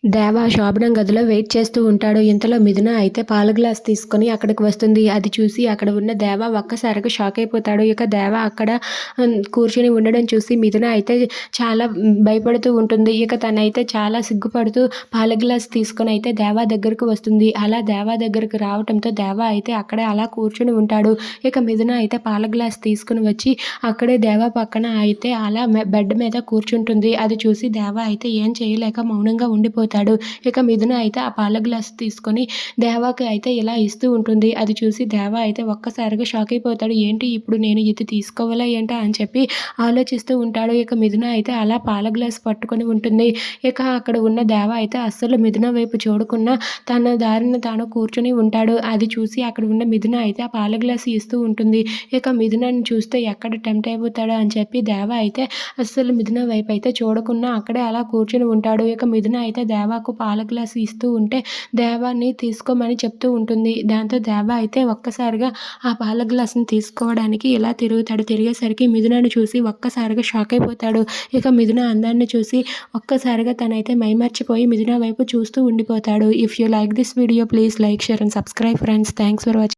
దేవ శోభనం గదిలో వెయిట్ చేస్తూ ఉంటాడు. ఇంతలో మిథున అయితే పాల గ్లాస్ తీసుకొని అక్కడికి వస్తుంది. అది చూసి అక్కడ ఉన్న దేవ ఒక్కసారిగా షాక్ అయిపోతాడు. ఇక దేవ అక్కడ కూర్చొని ఉండడం చూసి మిథున అయితే చాలా భయపడుతూ ఉంటుంది. ఇక తనైతే చాలా సిగ్గుపడుతూ పాల గ్లాస్ తీసుకొని అయితే దేవ దగ్గరికి వస్తుంది. అలా దేవ దగ్గరికి రావటంతో దేవ అయితే అక్కడే అలా కూర్చొని ఉంటాడు. ఇక మిథున అయితే పాల గ్లాస్ తీసుకొని వచ్చి అక్కడే దేవ పక్కన అయితే అలా బెడ్ మీద కూర్చుంటుంది. అది చూసి దేవ అయితే ఏం చేయలేక మౌనంగా ఉండిపోతాడు. ఇక మిథున అయితే ఆ పాల గ్లాస్ తీసుకొని దేవాకి అయితే ఇలా ఇస్తూ ఉంటుంది. అది చూసి దేవ అయితే ఒక్కసారిగా షాక్ అయిపోతాడు. ఏంటి ఇప్పుడు నేను ఇది తీసుకోవాలా ఏంటా అని చెప్పి ఆలోచిస్తూ ఉంటాడు. ఇక మిథున అయితే అలా పాల గ్లాస్ పట్టుకొని ఉంటుంది. ఇక అక్కడ ఉన్న దేవ అయితే అస్సలు మిథున వైపు చూడకుండా తన దారిన తాను కూర్చొని ఉంటాడు. అది చూసి అక్కడ ఉన్న మిథున అయితే ఆ పాల గ్లాస్ ఇస్తూ ఉంటుంది. ఇక మిథునని చూస్తే ఎక్కడ టెంప్ట్ అయిపోతాడో అని చెప్పి దేవ అయితే అస్సలు మిథున వైపు అయితే చూడకుండా అక్కడే అలా కూర్చొని ఉంటాడు. ఇక మిథున అయితే దేవాకు పాల గ్లాస్ ఇస్తూ ఉంటే దేవాని తీసుకోమని చెప్తూ ఉంటుంది. దాంతో దేవ అయితే ఒక్కసారిగా ఆ పాల గ్లాస్‌ని తీసుకోవడానికి ఇలా తిరుగుతాడు. తిరిగేసరికి మిథునని చూసి ఒక్కసారిగా షాక్ అయిపోతాడు. ఇక మిథున అందాన్ని చూసి ఒక్కసారిగా తనైతే మైమర్చిపోయి మిథున వైపు చూస్తూ ఉండిపోతాడు. If you like this video please like, share and subscribe friends. Thanks for watching.